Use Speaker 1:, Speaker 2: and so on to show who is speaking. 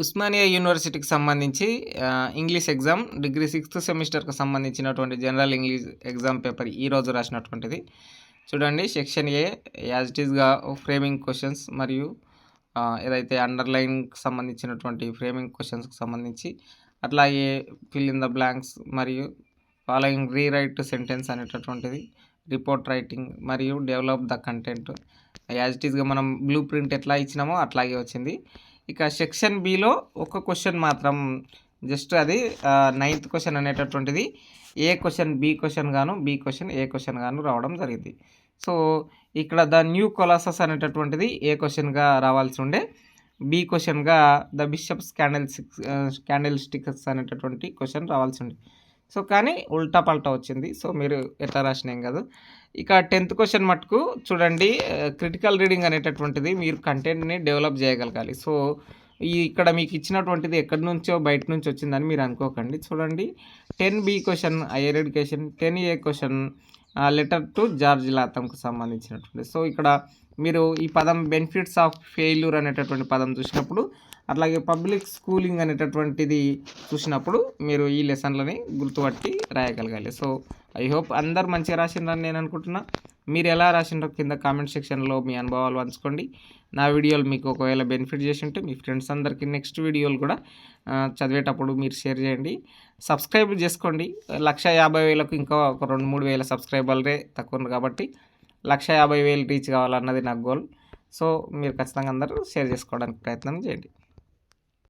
Speaker 1: ఉస్మానియా యూనివర్సిటీకి సంబంధించి English exam degree 6th సెమిస్టర్‌కి సంబంధించినటువంటి జనరల్ ఇంగ్లీష్ ఎగ్జామ్ పేపర్ ఈరోజు రాసినటువంటిది. చూడండి సెక్షన్ ఏ యాజ్ ఇట్ ఈస్‌గా ఫ్రేమింగ్ క్వెషన్స్ మరియు ఏదైతే అండర్‌లైన్‌కి సంబంధించినటువంటి ఫ్రేమింగ్ క్వెషన్స్‌కి సంబంధించి, అట్లాగే ఫిల్ ఇన్ ద బ్లాంక్స్ మరియు ఫాలోయింగ్ రీరైట్ సెంటెన్స్ అనేటటువంటిది, రిపోర్ట్ రైటింగ్ మరియు develop the content. As it ఈస్‌గా మనం బ్లూ ప్రింట్ ఎట్లా ఇచ్చినామో అట్లాగే వచ్చింది. ఇక సెక్షన్ బిలో ఒక క్వశ్చన్ మాత్రం జస్ట్ అది 9th క్వశ్చన్ అనేటటువంటిది ఏ క్వశ్చన్ బి క్వశ్చన్ గాను, బి క్వశ్చన్ ఏ క్వశ్చన్ గాను రావడం జరిగింది. సో ఇక్కడ ద న్యూ కొలాసస్ అనేటటువంటిది ఏ క్వశ్చన్గా రావాల్సి ఉండే, బి క్వశ్చన్గా ద బిషప్స్ క్యాండిల్ స్టిక్స్ అనేటటువంటి క్వశ్చన్ రావాల్సి ఉండే. సో కానీ ఉల్టా పల్టా వచ్చింది. సో మీరు ఎట్లా రాసినాం కాదు. ఇక 10th క్వశ్చన్ మటుకు చూడండి, క్రిటికల్ రీడింగ్ అనేటటువంటిది మీరు కంటెంట్ని డెవలప్ చేయగలగాలి. సో ఇక్కడ మీకు ఇచ్చినటువంటిది ఎక్కడి నుంచో బయట నుంచి వచ్చిందని మీరు అనుకోకండి. చూడండి 10B question higher education, 10A question letter to George లాథమ్కి సంబంధించినటువంటి. సో ఇక్కడ మీరు ఈ పదం బెనిఫిట్స్ ఆఫ్ ఫెయిల్యూర్ అనేటటువంటి పదం చూసినప్పుడు, అట్లాగే పబ్లిక్ స్కూలింగ్ అనేటటువంటిది చూసినప్పుడు మీరు ఈ లెసన్లని గుర్తుపట్టి రాయగలగాలి. సో ఐ హోప్ అందరు మంచిగా రాసిండ్రని నేను అనుకుంటున్నా. మీరు ఎలా రాసిండ్రో కింద కామెంట్ సెక్షన్లో మీ అనుభవాలు పంచుకోండి. నా వీడియోలు మీకు ఒకవేళ బెనిఫిట్ చేసి ఉంటే మీ ఫ్రెండ్స్ అందరికీ నెక్స్ట్ వీడియోలు కూడా చదివేటప్పుడు మీరు షేర్ చేయండి. సబ్స్క్రైబ్ చేసుకోండి. 150,000కు ఇంకా ఒక 2-3 వేల సబ్స్క్రైబర్లే తక్కువ ఉంది కాబట్టి 150,000 రీచ్ కావాలన్నది నా గోల్. సో మీరు ఖచ్చితంగా అందరూ షేర్ చేసుకోవడానికి ప్రయత్నం చేయండి.